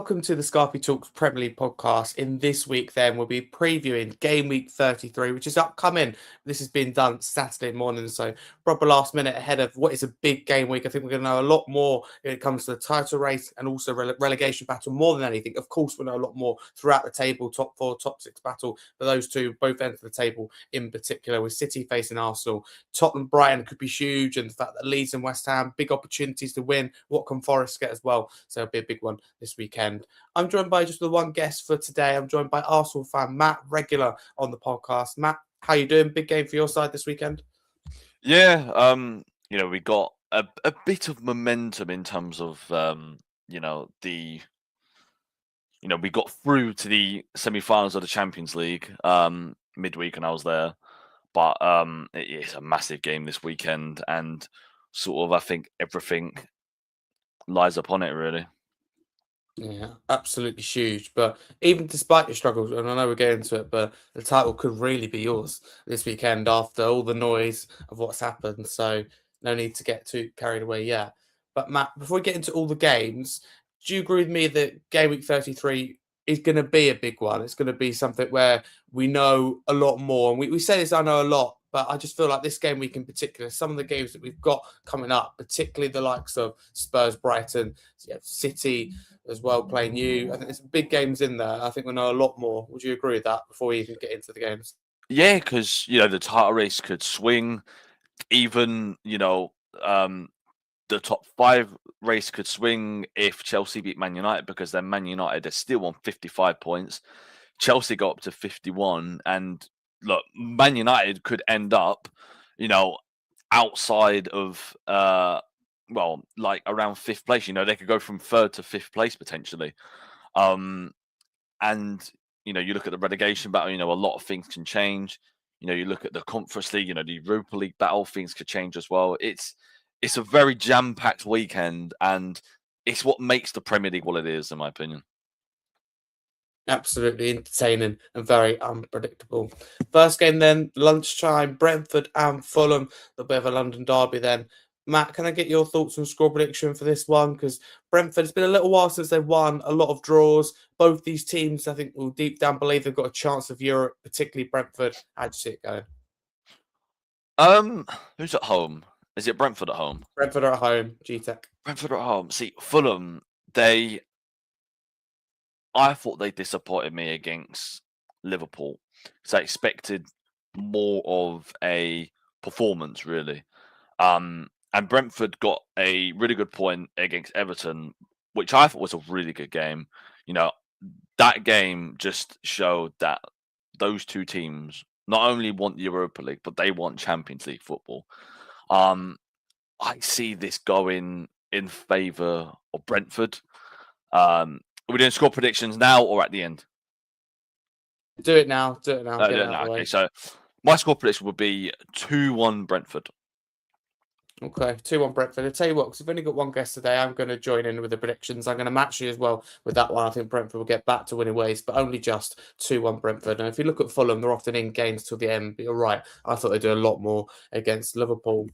welcome to the Scarfey Talks Premier League podcast. In this week, then, we'll be previewing Gameweek 33, which is upcoming. This has been done Saturday morning, so proper last minute ahead of what is a big game week. I think we're going to know a lot more when it comes to the title race and also relegation battle more than anything. Of course, we'll know a lot more throughout the table, top 4, top 6 battle for those two, both ends of the table in particular, with City facing Arsenal. Tottenham, Brighton could be huge, and the fact that Leeds and West Ham, big opportunities to win. What can Forest get as well? So it'll be a big one this weekend. I'm joined by just the one guest for today. I'm joined by Arsenal fan Matt, regular on the podcast. Matt, how you doing? Big game for your side this weekend? Yeah, we got a bit of momentum in terms of we got through to the semi-finals of the Champions League midweek, and I was there. But it's a massive game this weekend, and sort of I think everything lies upon it, really. Yeah, absolutely huge. But even despite your struggles, and I know we're getting into it, but the title could really be yours this weekend after all the noise of what's happened. So no need to get too carried away yet. But Matt, before we get into all the games, do you agree with me that Game Week 33 is going to be a big one? It's going to be something where we know a lot more. And we say this, I know a lot, but I just feel like this game week in particular, some of the games that we've got coming up, particularly the likes of Spurs, Brighton, City as well playing you. I think there's some big games in there. I think we know a lot more. Would you agree with that before we even get into the games? Yeah, because the title race could swing. Even the top 5 race could swing if Chelsea beat Man United, because then Man United are still on 55 points. Chelsea got up to 51, and look, Man United could end up, outside of around 5th place. They could go from 3rd to 5th place potentially. And you look at the relegation battle, a lot of things can change. You look at the Conference League, the Europa League battle, things could change as well. It's a very jam-packed weekend, and it's what makes the Premier League what it is, in my opinion. Absolutely entertaining and very unpredictable. First game then, lunchtime, Brentford and Fulham, a bit of a London derby then. Matt, can I get your thoughts on score prediction for this one? Because Brentford, it's been a little while since they've won, a lot of draws. Both these teams, I think, will deep down believe they've got a chance of Europe, particularly Brentford. How do you see it going? Who's at home? Is it Brentford at home? Brentford are at home, G-Tech. Brentford are at home. See, Fulham, I thought they disappointed me against Liverpool. So I expected more of a performance, really. And Brentford got a really good point against Everton, which I thought was a really good game. That game just showed that those two teams not only want Europa League, but they want Champions League football. I see this going in favour of Brentford. Are we doing score predictions now or at the end? Do it now. Do it now. Okay, so my score prediction would be 2-1 Brentford. Okay, 2-1 Brentford. I'll tell you what, because we've only got one guest today, I'm going to join in with the predictions. I'm going to match you as well with that one. I think Brentford will get back to winning ways, but only just 2-1 Brentford. And if you look at Fulham, they're often in games till the end, but you're right. I thought they'd do a lot more against Liverpool.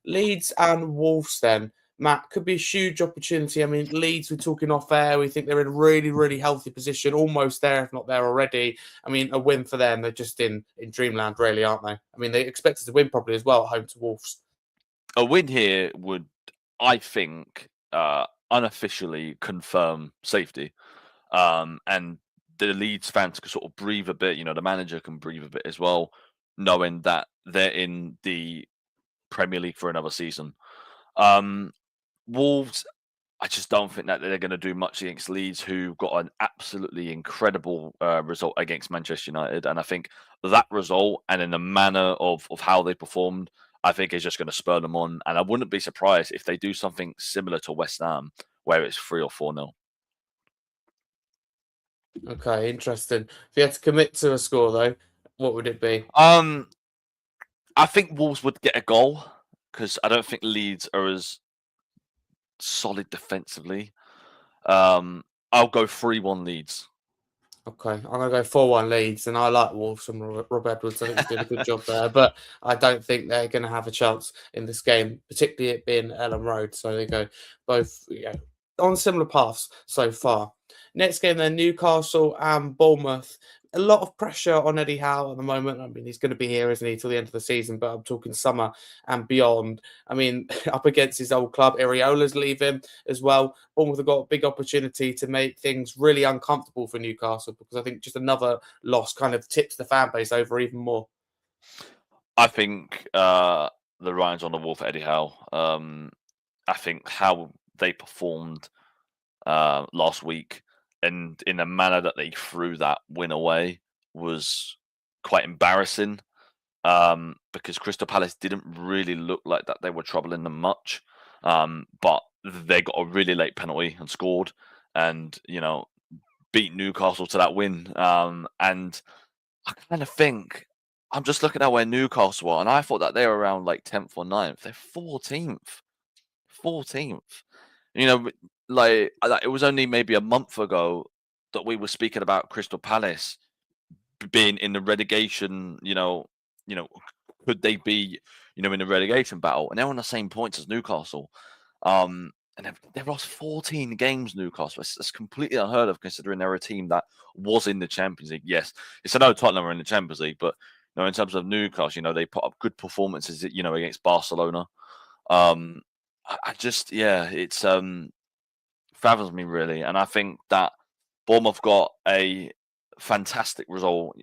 Leeds and Wolves then. Matt, could be a huge opportunity. I mean, Leeds, we're talking off air. We think they're in a really, really healthy position, almost there, if not there already. I mean, a win for them. They're just in dreamland, really, aren't they? I mean, they expected to win probably as well at home to Wolves. A win here would, I think, unofficially confirm safety. And the Leeds fans can sort of breathe a bit. The manager can breathe a bit as well, knowing that they're in the Premier League for another season. Wolves, I just don't think that they're going to do much against Leeds, who got an absolutely incredible result against Manchester United. And I think that result, and in the manner of how they performed, I think is just going to spur them on. And I wouldn't be surprised if they do something similar to West Ham, where it's 3 or 4-0. Okay, interesting. If you had to commit to a score, though, what would it be? I think Wolves would get a goal, because I don't think Leeds are as solid defensively. I'll go 3-1 Leeds. Okay, I'm going to go 4-1 Leeds, and I like Wolves from Rob Edwards. I think he's doing a good job there, but I don't think they're going to have a chance in this game, particularly it being Ellen Road. So they go both on similar paths so far. Next game then, Newcastle and Bournemouth. A lot of pressure on Eddie Howe at the moment. I mean, he's going to be here, isn't he, till the end of the season? But I'm talking summer and beyond. I mean, up against his old club, Iriola's leaving as well. Bournemouth have got a big opportunity to make things really uncomfortable for Newcastle, because I think just another loss kind of tips the fan base over even more. I think the Ryan's on the wall for Eddie Howe. I think how they performed last week, and in the manner that they threw that win away, was quite embarrassing. Because Crystal Palace didn't really look like that they were troubling them much. But they got a really late penalty and scored, and beat Newcastle to that win. And I kind of think I'm just looking at where Newcastle are, and I thought that they were around like 10th or 9th. They're 14th. 14th. Like it was only maybe a month ago that we were speaking about Crystal Palace being in the relegation. Could they be, in the relegation battle? And they're on the same points as Newcastle. And they've lost 14 games, Newcastle. It's completely unheard of, considering they're a team that was in the Champions League. Yes, it's I know Tottenham are in the Champions League, but in terms of Newcastle, they put up good performances, against Barcelona. I just, it's fathers me really, and I think that Bournemouth got a fantastic result,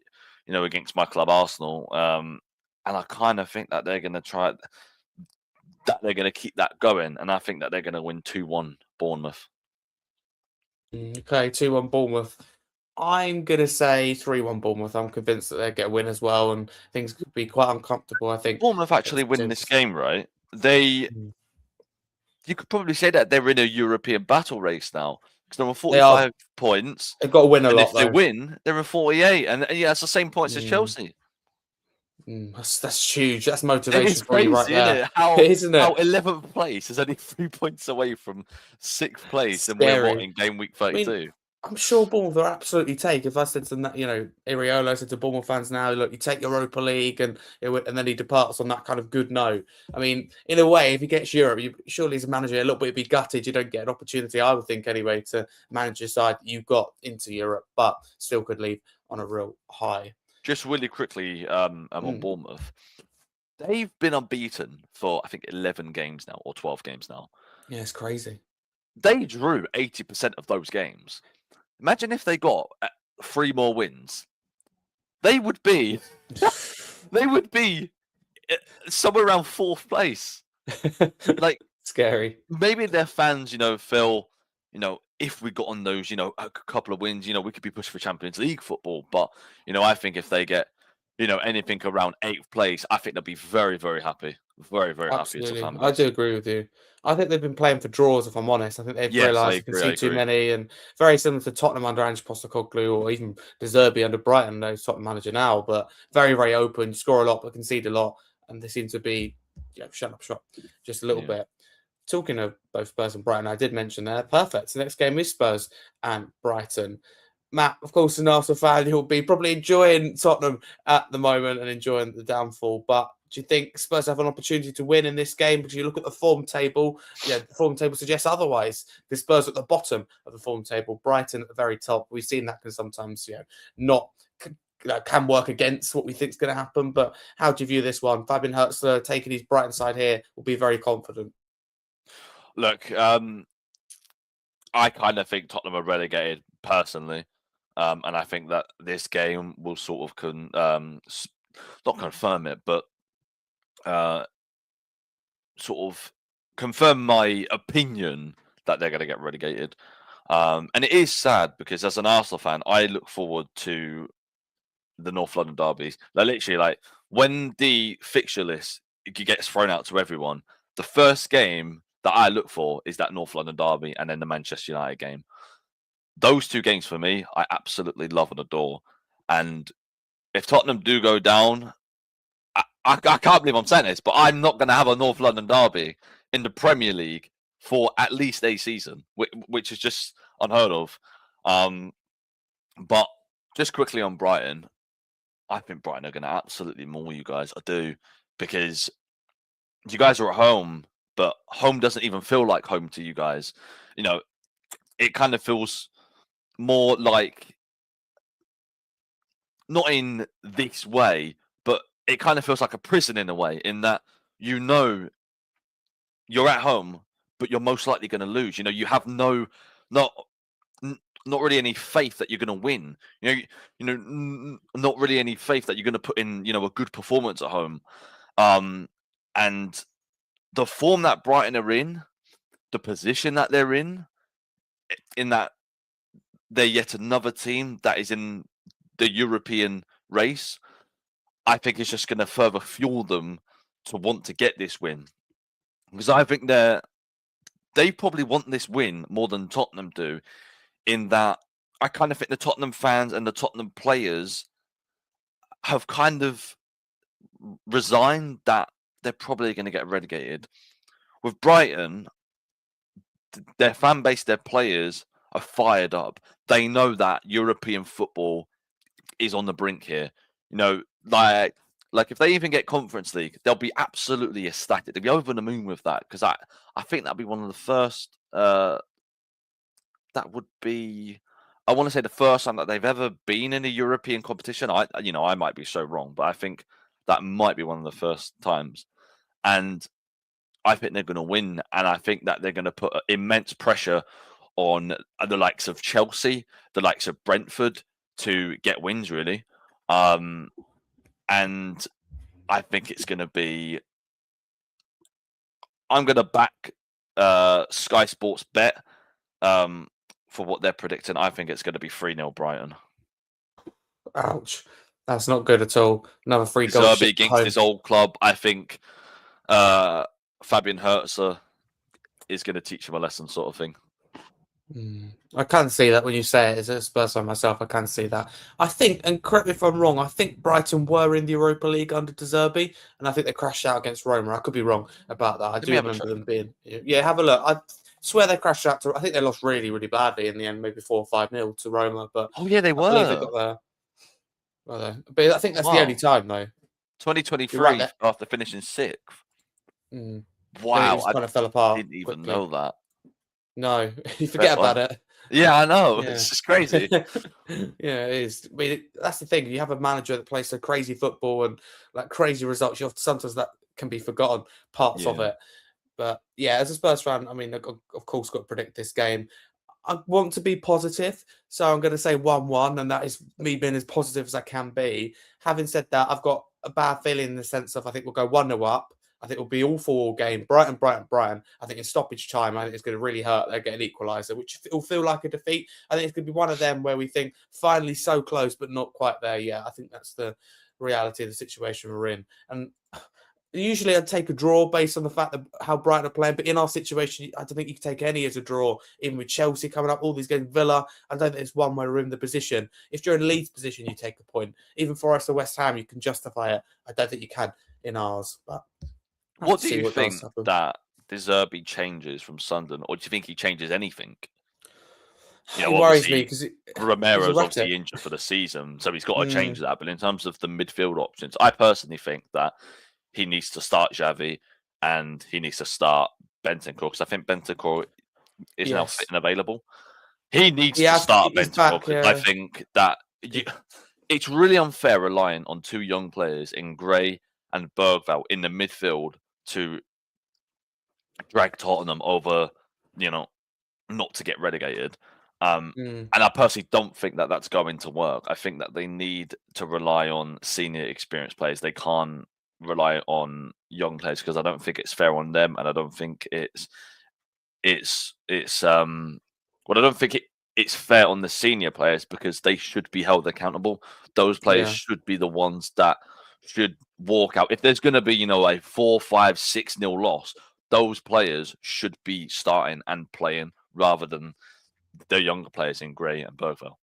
against my club Arsenal, and I kind of think that they're going to keep that going, and I think that they're going to win 2-1 Bournemouth. Okay, 2-1 Bournemouth. I'm going to say 3-1 Bournemouth. I'm convinced that they'll get a win as well, and things could be quite uncomfortable, I think. Bournemouth actually win this game, right? You could probably say that they're in a European battle race now, because they're on 45 points. They've got to win a and lot, if they win, they're in 48, and it's the same points as Chelsea. That's huge. That's motivation for crazy, you right there, isn't it? How 11th place is only 3 points away from 6th place, and we're in game week 32. I mean, I'm sure Bournemouth are absolutely take. If I said to them that, Iriola said to Bournemouth fans now, look, you take Europa League, and then he departs on that kind of good note. I mean, in a way, if he gets Europe, surely as a manager, a little bit be gutted. You don't get an opportunity, I would think, anyway, to manage your side that you've got into Europe, but still could leave on a real high. Just really quickly, on Bournemouth, they've been unbeaten for, I think, 11 games now, or 12 games now. Yeah, it's crazy. They drew 80% of those games. Imagine if they got 3 more wins. They would be somewhere around 4th place. Like, scary. Maybe their fans, feel, if we got on those, a couple of wins, we could be pushed for Champions League football. But, I think if they get, anything around 8th place, I think they'll be very, very happy. Very, very happy as a fan base. I do agree with you. I think they've been playing for draws, if I'm honest. I think they've realised they can see too many, and very similar to Tottenham under Ange Postecoglou, or even De Zerbi under Brighton, though he's Tottenham manager now, but very, very open, score a lot, but concede a lot, and they seem to be shut up shop just a little bit. Talking of both Spurs and Brighton, I did mention there, perfect. The next game is Spurs and Brighton. Matt, of course, an Arsenal fan, he'll be probably enjoying Tottenham at the moment and enjoying the downfall. But do you think Spurs have an opportunity to win in this game? Because you look at the form table, the form table suggests otherwise. The Spurs at the bottom of the form table, Brighton at the very top. We've seen that can sometimes, can work against what we think is going to happen. But how do you view this one? Fabian Hertzler taking his Brighton side here will be very confident. Look, I kind of think Tottenham are relegated personally. And I think that this game will sort of not confirm it, but sort of confirm my opinion that they're going to get relegated. And it is sad, because as an Arsenal fan, I look forward to the North London derbies. Literally, when the fixture list gets thrown out to everyone, the first game that I look for is that North London derby, and then the Manchester United game. Those 2 games for me, I absolutely love and adore. And if Tottenham do go down, I can't believe I'm saying this, but I'm not going to have a North London derby in the Premier League for at least a season, which is just unheard of. But just quickly on Brighton, I think Brighton are going to absolutely maul you guys. I do, because you guys are at home, but home doesn't even feel like home to you guys. it kind of feels more like, not in this way, but it kind of feels like a prison in a way, in that you know you're at home, but you're most likely going to lose. You have not not really any faith that you're going to win. Not really any faith that you're going to put in a good performance at home. And the form that Brighton are in, the position that they're in that they're yet another team that is in the European race, I think it's just going to further fuel them to want to get this win. Because I think they probably want this win more than Tottenham do, in that I kind of think the Tottenham fans and the Tottenham players have kind of resigned that they're probably going to get relegated. With Brighton, their fan base, their players are fired up. They know that European football is on the brink here. Like if they even get Conference League, they'll be absolutely ecstatic. They'll be over the moon with that, because I think that'll be one of the first. That would be, I want to say, the first time that they've ever been in a European competition. I might be so wrong, but I think that might be one of the first times. And I think they're going to win, and I think that they're going to put immense pressure on the likes of Chelsea, the likes of Brentford, to get wins, really. And I think it's going to be. I'm going to back Sky Sports Bet for what they're predicting. I think it's going to be 3-0 Brighton. Ouch. That's not good at all. Another 3 goal Zerbi against his old club. I think Fabian Hertzer is going to teach him a lesson, sort of thing. I can see that when you say it. As a Spurs fan myself, I can see that. I think, and correct me if I'm wrong, I think Brighton were in the Europa League under De Zerbi, and I think they crashed out against Roma. I could be wrong about that. I do remember them being. Yeah, have a look. I swear they crashed out to. I think they lost really, really badly in the end, maybe 4 or 5-0 to Roma. But yeah, they were. I believe they got there. But I think that's the only time, though. 2023 right after finishing 6th. Wow, I kind of fell apart. Didn't even know that. No, you forget about it. Yeah, I know. Yeah. It's just crazy. Yeah, it is. I mean, that's the thing. You have a manager that plays so crazy football and like crazy results. Sometimes that can be forgotten parts of it. But yeah, as a Spurs fan, I mean, of course, got to predict this game. I want to be positive, so I'm going to say 1-1, and that is me being as positive as I can be. Having said that, I've got a bad feeling in the sense of I think we'll go 1-0 up. I think it'll be all for all game. Brighton. I think in stoppage time, I think it's going to really hurt. They'll get an equaliser, which will feel like a defeat. I think it's going to be one of them where we think finally so close, but not quite there yet. I think that's the reality of the situation we're in. And usually I'd take a draw based on the fact that how Brighton are playing. But in our situation, I don't think you can take any as a draw. Even with Chelsea coming up, all these games, Villa, I don't think there's one where we're in the position. If you're in Leeds' position, you take a point. Even for us or West Ham, you can justify it. I don't think you can in ours. But what do you think that De Zerbi changes from Sunderland, or do you think he changes anything? It worries me because Romero's obviously injured for the season, so he's got to change that. But in terms of the midfield options, I personally think that he needs to start Xavi and he needs to start Bentancur, because I think Bentancur is now fit and available. He needs to start Bentancur. I think that it's really unfair relying on 2 young players in Gray and Bergvall in the midfield to drag Tottenham over, not to get relegated. And I personally don't think that that's going to work. I think that they need to rely on senior experienced players. They can't rely on young players, because I don't think it's fair on them, and I don't think it's fair on the senior players, because they should be held accountable. Those players should be the ones that should walk out. If there's going to be, a 4, 5, 6-0 loss, those players should be starting and playing rather than the younger players in Gray and Bergvall.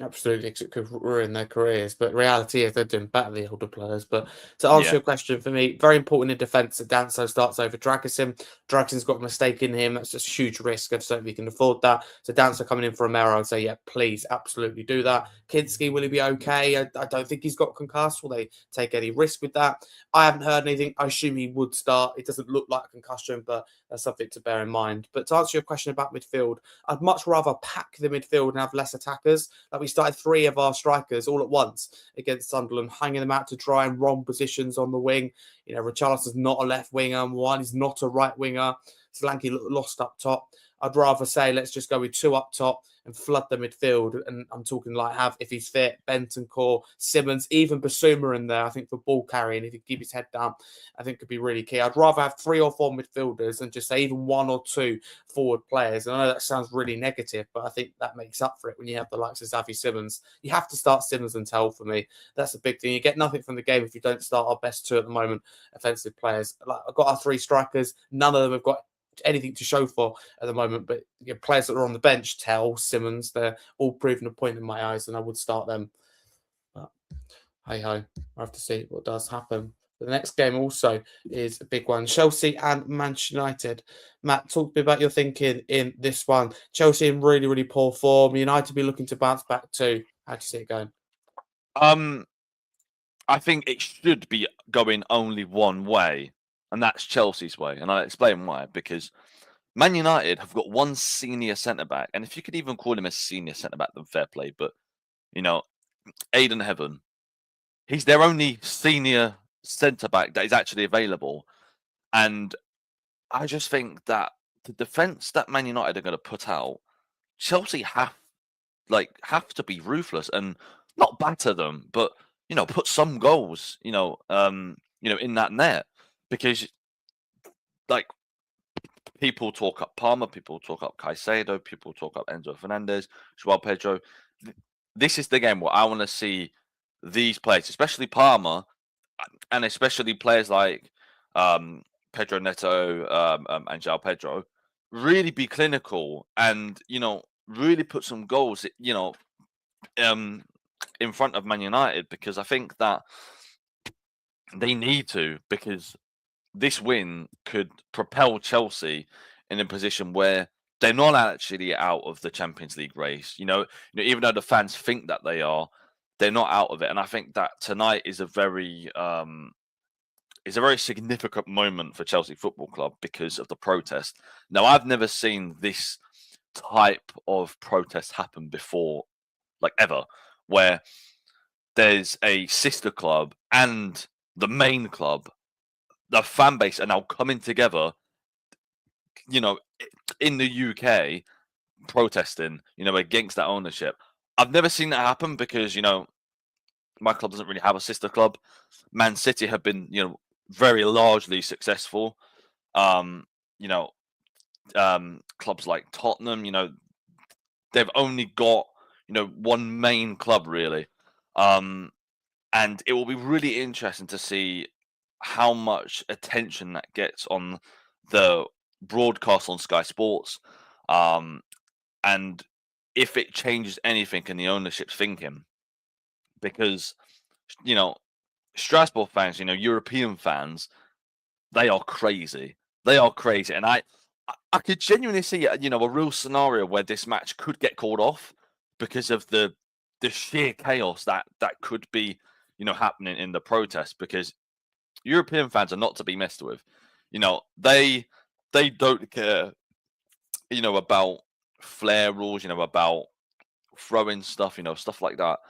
Absolutely, 'cause it could ruin their careers. But reality is they're doing better than the older players. But to answer Yeah. your question, for me, very important in defence that Danso starts over Dragusin. Dragusin's got a mistake in him. That's just a huge risk. I certainly can afford that. So Danso coming in for Romero, I'd say, yeah, please, absolutely do that. Kinski, will he be okay? I don't think he's got concussed. Will they take any risk with that? I haven't heard anything. I assume he would start. It doesn't look like a concussion, but that's something to bear in mind. But to answer your question about midfield, I'd much rather pack the midfield and have less attackers. Like we started 3 of our strikers all at once against Sunderland, hanging them out to dry in wrong positions on the wing. You know, Richarlison's not a left winger, and one is not a right winger. Solanke lost up top. I'd rather say let's just go with 2 up top and flood the midfield. And I'm talking like have, if he's fit, Bentancur, Simmons, even Basuma in there. I think for ball carrying, if he keep his head down, I think could be really key. I'd rather have 3 or 4 midfielders and just say even 1 or 2 forward players. And I know that sounds really negative, but I think that makes up for it when you have the likes of Xavi Simmons. You have to start Simmons and Tell for me. That's a big thing. You get nothing from the game if you don't start our best 2 at the moment, offensive players. Like I've got our 3 strikers. None of them have got anything to show for at the moment, but players that are on the bench, Tell, Simmons, they're all proving a point in my eyes, and I would start them. But hey ho, I have to see what does happen. The next game also is a big one. Chelsea and Manchester United. Matt, talk to me about your thinking in this one. Chelsea in really, really poor form. United be looking to bounce back too. How do you see it going? I think it should be going only one way, and that's Chelsea's way. And I'll explain why. Because Man United have got one senior centre back, and if you could even call him a senior centre back, then fair play. But you know, Aiden Heaven, he's their only senior centre back that is actually available, and I just think that the defense that Man United are going to put out, Chelsea have to be ruthless and not batter them, but put some goals, in that net because like people talk up Palmer, people talk up Caicedo, people talk up Enzo Fernandez, Joao Pedro. This is the game where I want to see these players, especially Palmer, and especially players like Pedro Neto and Joao Pedro, really be clinical and really put some goals, in front of Man United because I think that they need to because this win could propel Chelsea in a position where they're not actually out of the Champions League race. Even though the fans think that they are, they're not out of it. And I think that tonight is a very significant moment for Chelsea Football Club because of the protest. Now, I've never seen this type of protest happen before, like ever, where there's a sister club and the main club, the fan base are now coming together, in the UK protesting, against that ownership. I've never seen that happen because, my club doesn't really have a sister club. Man City have been, very largely successful. You know, clubs like Tottenham, they've only got, one main club really. And it will be really interesting to see how much attention that gets on the broadcast on Sky Sports, and if it changes anything in the ownership's thinking. Because, you know, Strasbourg fans, European fans, they are crazy. They are crazy. And I could genuinely see, a real scenario where this match could get called off because of the sheer chaos that could be, happening in the protest because European fans are not to be messed with. They don't care, about flair rules, about throwing stuff, stuff like that.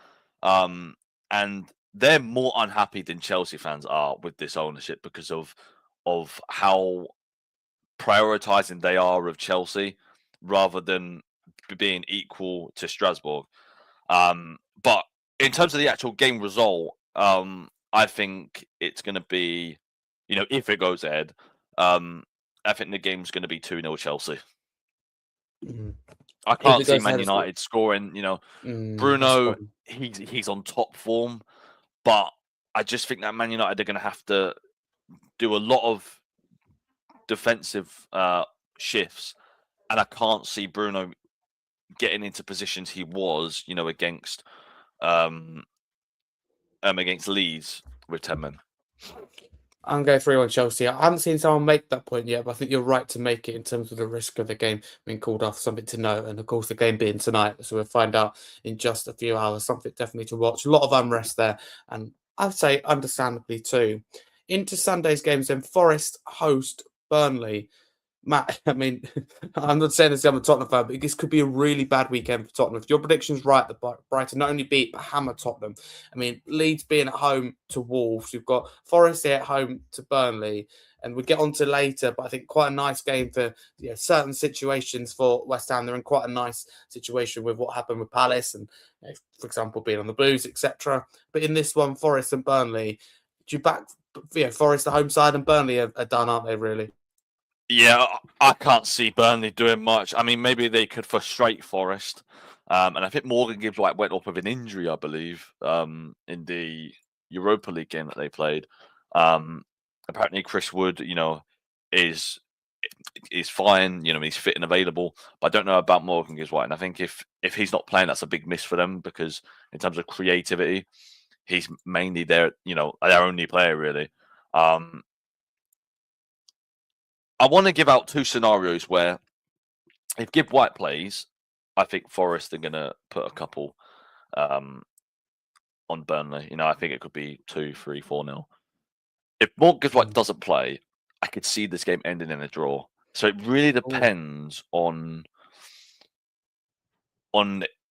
And they're more unhappy than Chelsea fans are with this ownership because of how prioritizing they are of Chelsea rather than being equal to Strasbourg. But in terms of the actual game result, I think it's going to be, if it goes ahead, I think the game's going to be 2-0 Chelsea. Mhm. I If can't it see goes Man ahead as well. United scoring. That's a Bruno, problem. he's on top form, but I just think that Man United are going to have to do a lot of defensive shifts, and I can't see Bruno getting into positions he was, against Leeds with 10 men. I'm going 3-1 Chelsea. I haven't seen someone make that point yet, but I think you're right to make it in terms of the risk of the game being called off, something to note. And of course, the game being tonight. So we'll find out in just a few hours, something definitely to watch. A lot of unrest there. And I'd say understandably too. Into Sunday's games, then Forest host Burnley. Matt, I mean, I'm not saying this, I'm a Tottenham fan, but this could be a really bad weekend for Tottenham. If your prediction's right, that Brighton not only beat, but hammer Tottenham. I mean, Leeds being at home to Wolves, you've got Forest here at home to Burnley, and we'll get on to later, but I think quite a nice game for certain situations for West Ham. They're in quite a nice situation with what happened with Palace and, for example, being on the blues, etc. But in this one, Forest and Burnley, do you back Forest, the home side, and Burnley are done, aren't they, really? Yeah, I can't see Burnley doing much. I mean, maybe they could frustrate Forest. And I think Morgan Gibbs-White went off with an injury, I believe, in the Europa League game that they played. Apparently, Chris Wood, is fine. He's fit and available. But I don't know about Morgan Gibbs-White. And I think if he's not playing, that's a big miss for them because in terms of creativity, he's mainly their only player really. I want to give out two scenarios where if Gibb White plays, I think Forest are going to put a couple on Burnley. I think it could be 2-3, 4-0. If Morgan Gibbs White doesn't play, I could see this game ending in a draw. So it really depends on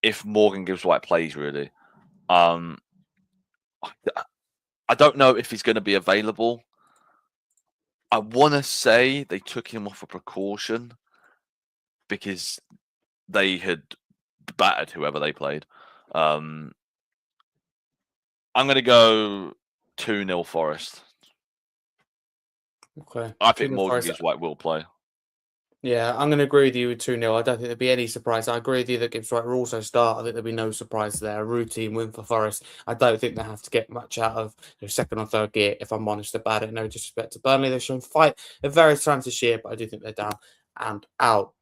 if Morgan Gibbs White plays, really. I don't know if he's going to be available. I want to say they took him off a precaution because they had battered whoever they played. I'm going to go 2-0 Forest. Okay. I think Morgan Gibbs-White will play. Yeah, I'm going to agree with you with 2-0. I don't think there'll be any surprise. I agree with you that Gibbs-White will also start. I think there'll be no surprise there. A routine win for Forest. I don't think they have to get much out of second or third gear, if I'm honest about it. No disrespect to Burnley. They've shown fight at various times this year, but I do think they're down and out.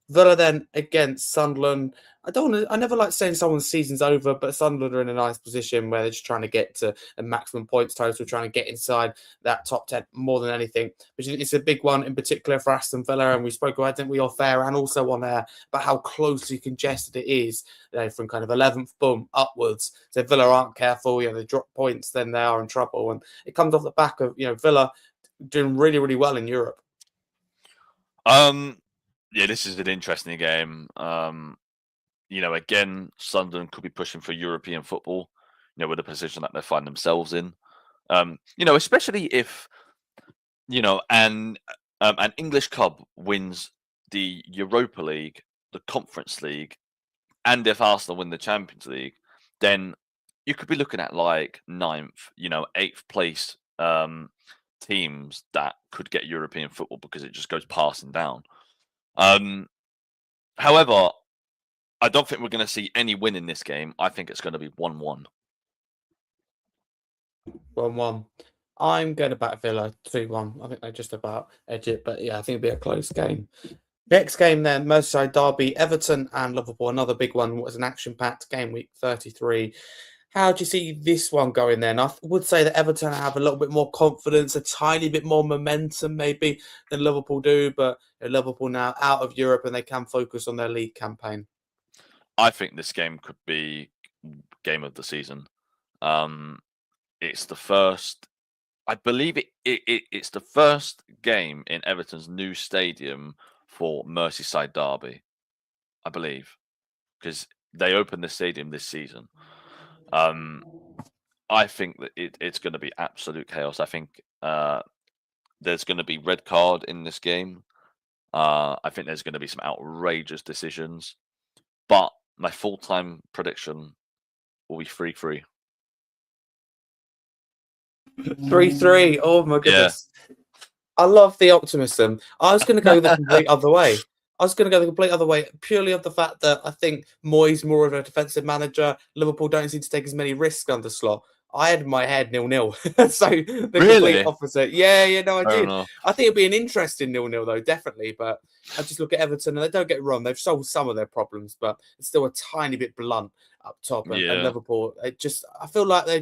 Villa then against Sunderland. I never like saying someone's season's over, but Sunderland are in a nice position where they're just trying to get to a maximum points total, trying to get inside that top 10 more than anything. But it's a big one in particular for Aston Villa, and we spoke about, didn't we, off air and also on air about how closely congested it is, from kind of 11th, boom, upwards. So if Villa aren't careful, they drop points, then they are in trouble. And it comes off the back of, Villa doing really, really well in Europe. Yeah, this is an interesting game. Again, Sunderland could be pushing for European football, with the position that they find themselves in. Especially if, an English club wins the Europa League, the Conference League, and if Arsenal win the Champions League, then you could be looking at like 9th, 8th place teams that could get European football because it just goes passing down. However, I don't think we're going to see any win in this game. I think it's going to be 1-1. 1-1. I'm going to back Villa 2-1. I think they just about edge it, but yeah, I think it'll be a close game. Next game then, Merseyside derby, Everton and Liverpool. Another big one. Was an action-packed game week 33. How do you see this one going then? I would say that Everton have a little bit more confidence, a tiny bit more momentum maybe than Liverpool do, but Liverpool now out of Europe and they can focus on their league campaign. I think this game could be game of the season. It's the first, I believe it's the first game in Everton's new stadium for Merseyside derby, I believe, because they opened the stadium this season. I think that it's going to be absolute chaos. I think there's going to be red card in this game. I think there's going to be some outrageous decisions. But my full-time prediction will be 3-3. 3-3. Oh my goodness. Yeah. I love the optimism. I was going to go the complete other way. Purely of the fact that I think Moyes more of a defensive manager. Liverpool don't seem to take as many risks under Slot. I had in my head 0-0. So the complete Really? opposite. Yeah, no, I Fair did. enough. I think it'd be an interesting 0-0 though, definitely. But I just look at Everton and they don't get wrong. They've solved some of their problems, but it's still a tiny bit blunt up top. And Yeah. Liverpool, I feel like they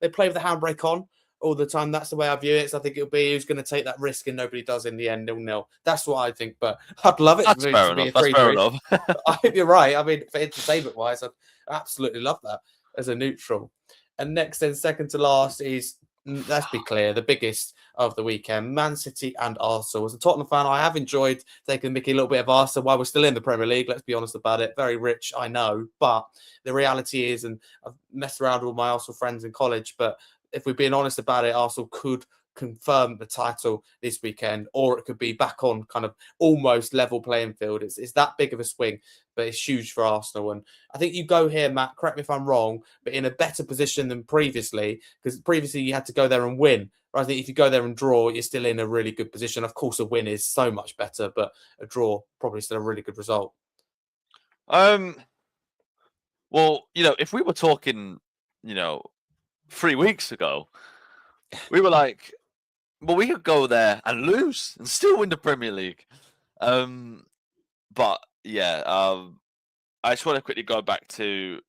play with the handbrake on all the time. That's the way I view it. So I think it'll be who's going to take that risk and nobody does in the end, 0-0. That's what I think. But I'd love it That's fair to be enough. a That's fair 3-3. enough. I hope you're right. I mean, for entertainment wise, I'd absolutely love that as a neutral. And next, then, second to last is, let's be clear, the biggest of the weekend, Man City and Arsenal. As a Tottenham fan, I have enjoyed taking Mickey a little bit of Arsenal while we're still in the Premier League. Let's be honest about it. Very rich, I know. But the reality is, and I've messed around with my Arsenal friends in college, but if we're being honest about it, Arsenal could confirm the title this weekend, or it could be back on kind of almost level playing field. It's that big of a swing, but it's huge for Arsenal. And I think you go here, Matt, correct me if I'm wrong, but in a better position than previously, because previously you had to go there and win. I think if you go there and draw, you're still in a really good position. Of course, a win is so much better, but a draw probably still a really good result. Um. Well, if we were talking, you know, 3 weeks ago, we were like, well, we could go there and lose and still win the Premier League. But yeah, I just want to quickly go back to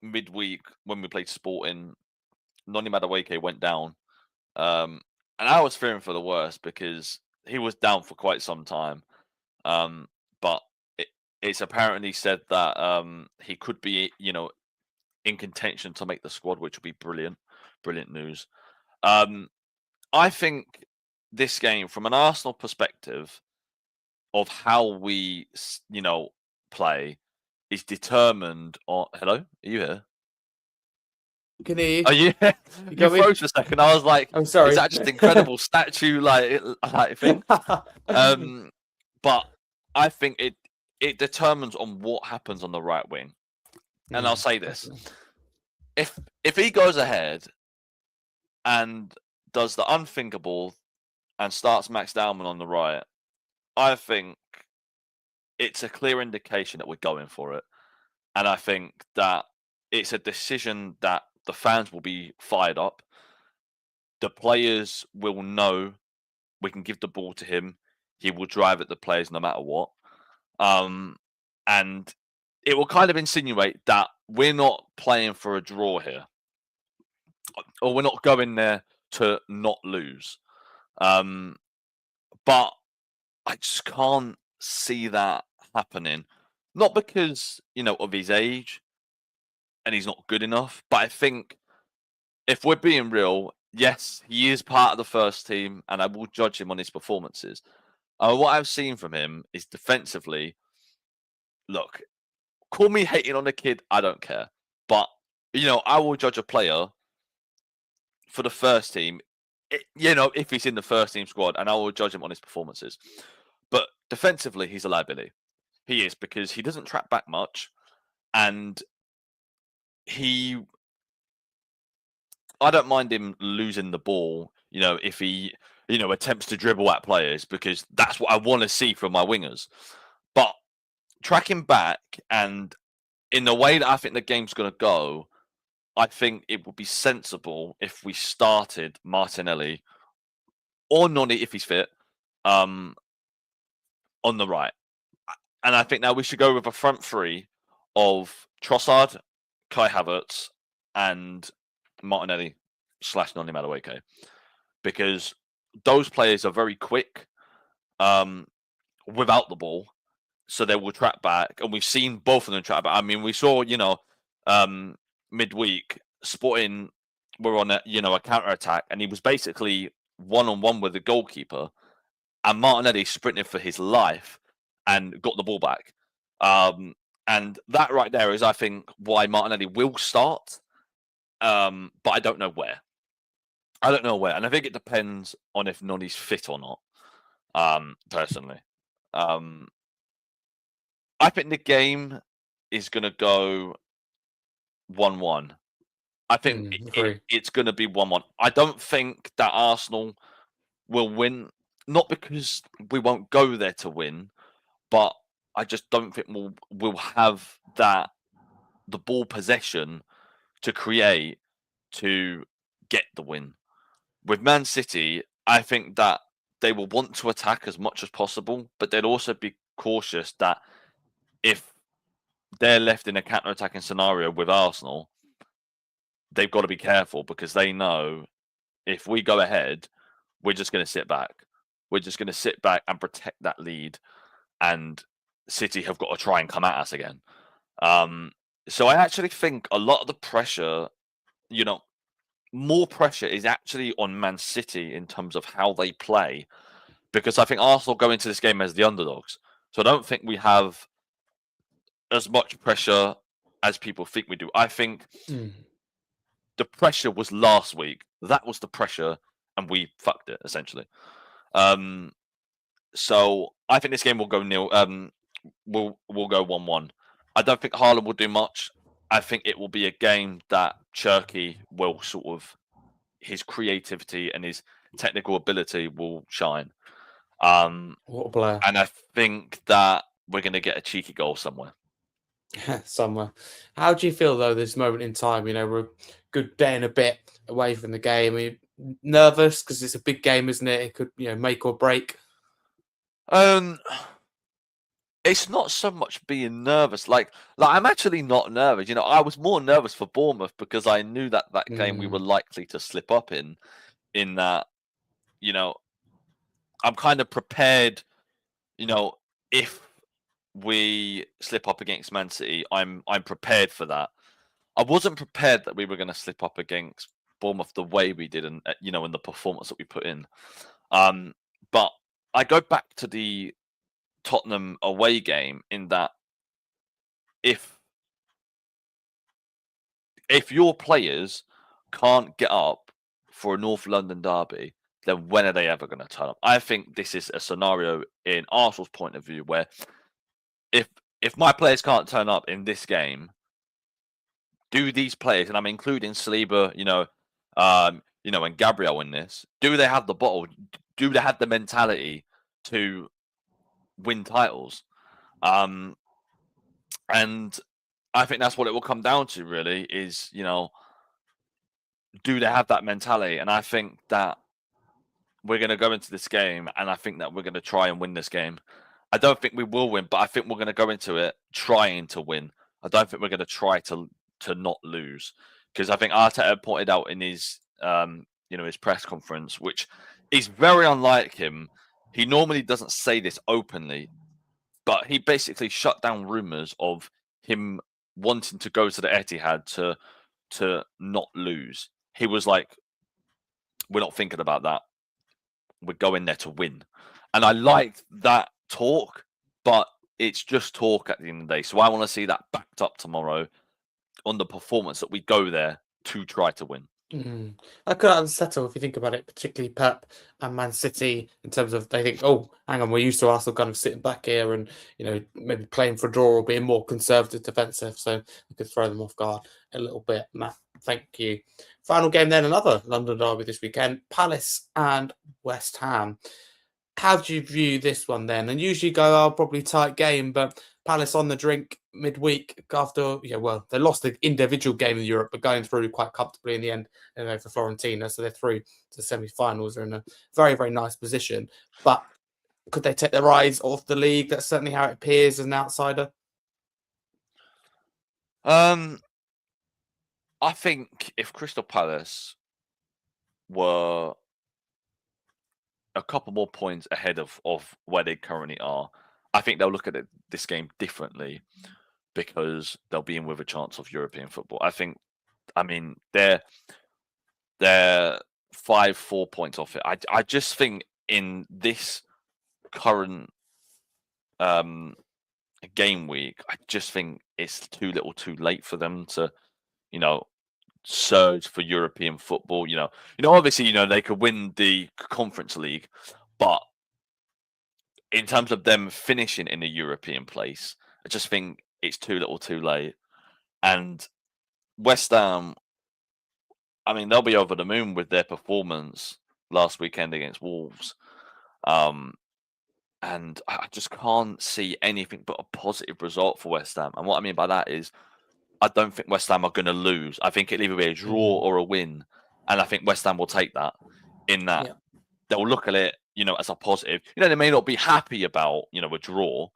midweek when we played Sporting. Noni Madueke went down, and I was fearing for the worst because he was down for quite some time. But it's apparently said that he could be, in contention to make the squad, which would be brilliant, brilliant news. I think this game, from an Arsenal perspective, of how we, play, is determined on. Hello, are you here? Can hear you. Oh, yeah, You you got me? froze for a second. I was like, I'm "Is sorry. that just incredible statue like thing?" But I think it determines on what happens on the right wing. And I'll say this: Definitely. if he goes ahead and does the unthinkable and starts Max Dowman on the right, I think it's a clear indication that we're going for it. And I think that it's a decision that the fans will be fired up. The players will know we can give the ball to him. He will drive at the players no matter what. And it will kind of insinuate that we're not playing for a draw here, or we're not going there to not lose. But I just can't see that happening. Not because, of his age and he's not good enough, but I think if we're being real, yes, he is part of the first team, and I will judge him on his performances. What I've seen from him is defensively. Look, call me hating on the kid, I don't care, but I will judge a player for the first team. If he's in the first team squad, and I will judge him on his performances. But defensively, he's a liability. He is, because he doesn't track back much, and I don't mind him losing the ball, if he, attempts to dribble at players, because that's what I want to see from my wingers. But tracking back, and in the way that I think the game's going to go, I think it would be sensible if we started Martinelli or Noni, if he's fit, on the right. And I think now we should go with a front three of Trossard, Kai Havertz, and Martinelli / Noni Madueke, because those players are very quick without the ball, so they will track back, and we've seen both of them track back. I mean, we saw midweek Sporting were on a counter attack, and he was basically one-on-one with the goalkeeper, and Martinelli sprinted for his life and got the ball back. And that right there is, I think, why Martinelli will start. But I don't know where. And I think it depends on if Noni's fit or not. Personally, I think the game is going to go 1-1. I think it's going to be 1-1. I don't think that Arsenal will win, not because we won't go there to win, but I just don't think we'll have the ball possession to create, to get the win. With Man City, I think that they will want to attack as much as possible, but they'd also be cautious that if they're left in a counter-attacking scenario with Arsenal, they've got to be careful because they know if we go ahead, we're just going to sit back. We're just going to sit back and protect that lead, and City have got to try and come at us again. So I actually think a lot of the pressure, more pressure is actually on Man City in terms of how they play, because I think Arsenal go into this game as the underdogs. So I don't think we have as much pressure as people think we do. I think the pressure was last week. That was the pressure, and we fucked it, essentially. So I think this game will go nil. Will go 1-1. I don't think Haaland will do much. I think it will be a game that Cherky will sort of, his creativity and his technical ability will shine. What a player. And I think that we're going to get a cheeky goal somewhere. Somewhere. How do you feel, though, this moment in time? We're a good day and a bit away from the game. Are you nervous? Because it's a big game, isn't it? It could, make or break. It's not so much being nervous. Like I'm actually not nervous. I was more nervous for Bournemouth because I knew that game we were likely to slip up in that, I'm kind of prepared, if we slip up against Man City, I'm prepared for that. I wasn't prepared that we were going to slip up against Bournemouth the way we did, and in the performance that we put in. But I go back to the Tottenham away game in that if your players can't get up for a North London derby, then when are they ever going to turn up? I think this is a scenario in Arsenal's point of view where if my players can't turn up in this game, do these players, and I'm including Saliba, and Gabriel in this, do they have the bottle? Do they have the mentality to win titles? And I think that's what it will come down to, really, is, do they have that mentality? And I think that we're going to go into this game, and I think that we're going to try and win this game. I don't think we will win, but I think we're going to go into it trying to win. I don't think we're going to try to not lose, because I think Arteta pointed out in his his press conference, which is very unlike him. He normally doesn't say this openly, but he basically shut down rumors of him wanting to go to the Etihad to not lose. He was like, "We're not thinking about that. We're going there to win." And I liked that talk, but it's just talk at the end of the day. So I want to see that backed up tomorrow on the performance that we go there to try to win. I could unsettle if you think about it, particularly Pep and Man City, in terms of they think, oh, hang on, we're used to Arsenal kind of sitting back here and maybe playing for a draw or being more conservative defensive, so I could throw them off guard a little bit. Matt, thank you. Final game then, another London derby this weekend, Palace and West Ham. How do you view this one then? And usually go, probably tight game, but Palace on the drink midweek after, they lost the individual game in Europe, but going through quite comfortably in the end, for Fiorentina. So they're through to the semi-finals. They're in a very, very nice position. But could they take their eyes off the league? That's certainly how it appears as an outsider. I think if Crystal Palace were a couple more points ahead of where they currently are, I think they'll look at this game differently, because they'll be in with a chance of European football. They're 5-4 points off it. I just think in this current game week, I just think it's too little too late for them to, surge for European football. Obviously, they could win the Conference League, but in terms of them finishing in a European place, I just think it's too little too late. And West Ham, they'll be over the moon with their performance last weekend against Wolves. And I just can't see anything but a positive result for West Ham. And what I mean by that is, I don't think West Ham are going to lose. I think it'll either be a draw or a win. And I think West Ham will take that in that Yeah. they'll look at it, as a positive. They may not be happy about, a draw,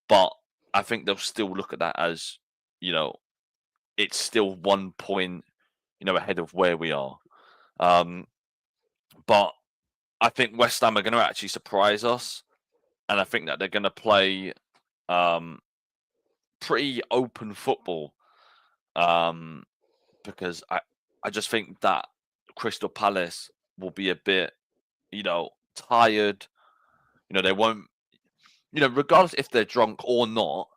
but I think they'll still look at that as, it's still 1 point, ahead of where we are. But I think West Ham are going to actually surprise us, and I think that they're going to play pretty open football, because I just think that Crystal Palace will be a bit, tired. They won't, regardless if they're drunk or not,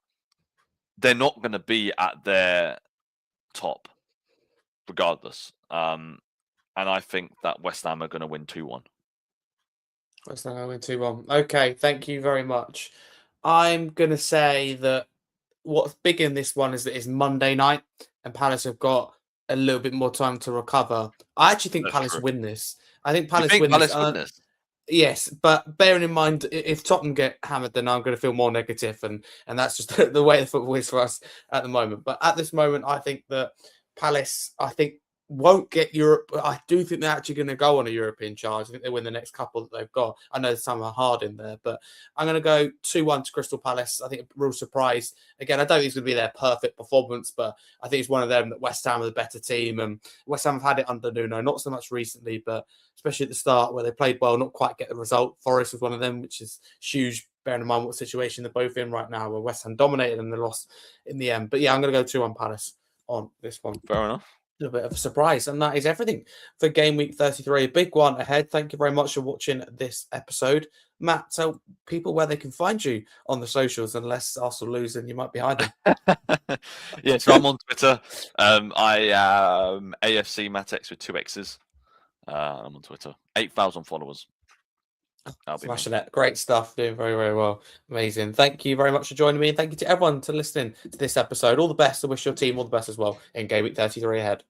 they're not going to be at their top, regardless. And I think that West Ham are going to win 2-1. West Ham win 2-1. Okay, thank you very much. I'm going to say that what's big in this one is that it's Monday night and Palace have got a little bit more time to recover. I actually think That's Palace true. win this. I think You Palace think win this. Palace win this? Yes, but bearing in mind, if Tottenham get hammered, then I'm going to feel more negative, and that's just the way the football is for us at the moment. But at this moment, I think that Palace, won't get Europe. But I do think they're actually going to go on a European charge. I think they win the next couple that they've got. I know some are hard in there, but I'm going to go 2-1 to Crystal Palace. I think a real surprise. Again, I don't think it's going to be their perfect performance, but I think it's one of them that West Ham are the better team, and West Ham have had it under Nuno, not so much recently, but especially at the start where they played well, not quite get the result. Forest was one of them, which is huge, bearing in mind what situation they're both in right now, where West Ham dominated and they lost in the end. But yeah, I'm going to go 2-1 Palace on this one. Fair enough. A bit of a surprise, and that is everything for Game Week 33. A big one ahead. Thank you very much for watching this episode. Matt, tell people where they can find you on the socials, unless Arsenal lose and you might be hiding. Yeah, so I'm on Twitter. I am AFC Matex with 2 X's. I'm on Twitter. 8,000 followers. Smashing it. Great stuff. Doing very, very well. Amazing. Thank you very much for joining me. And thank you to everyone for listening to this episode. All the best. I wish your team all the best as well in Game Week 33 ahead.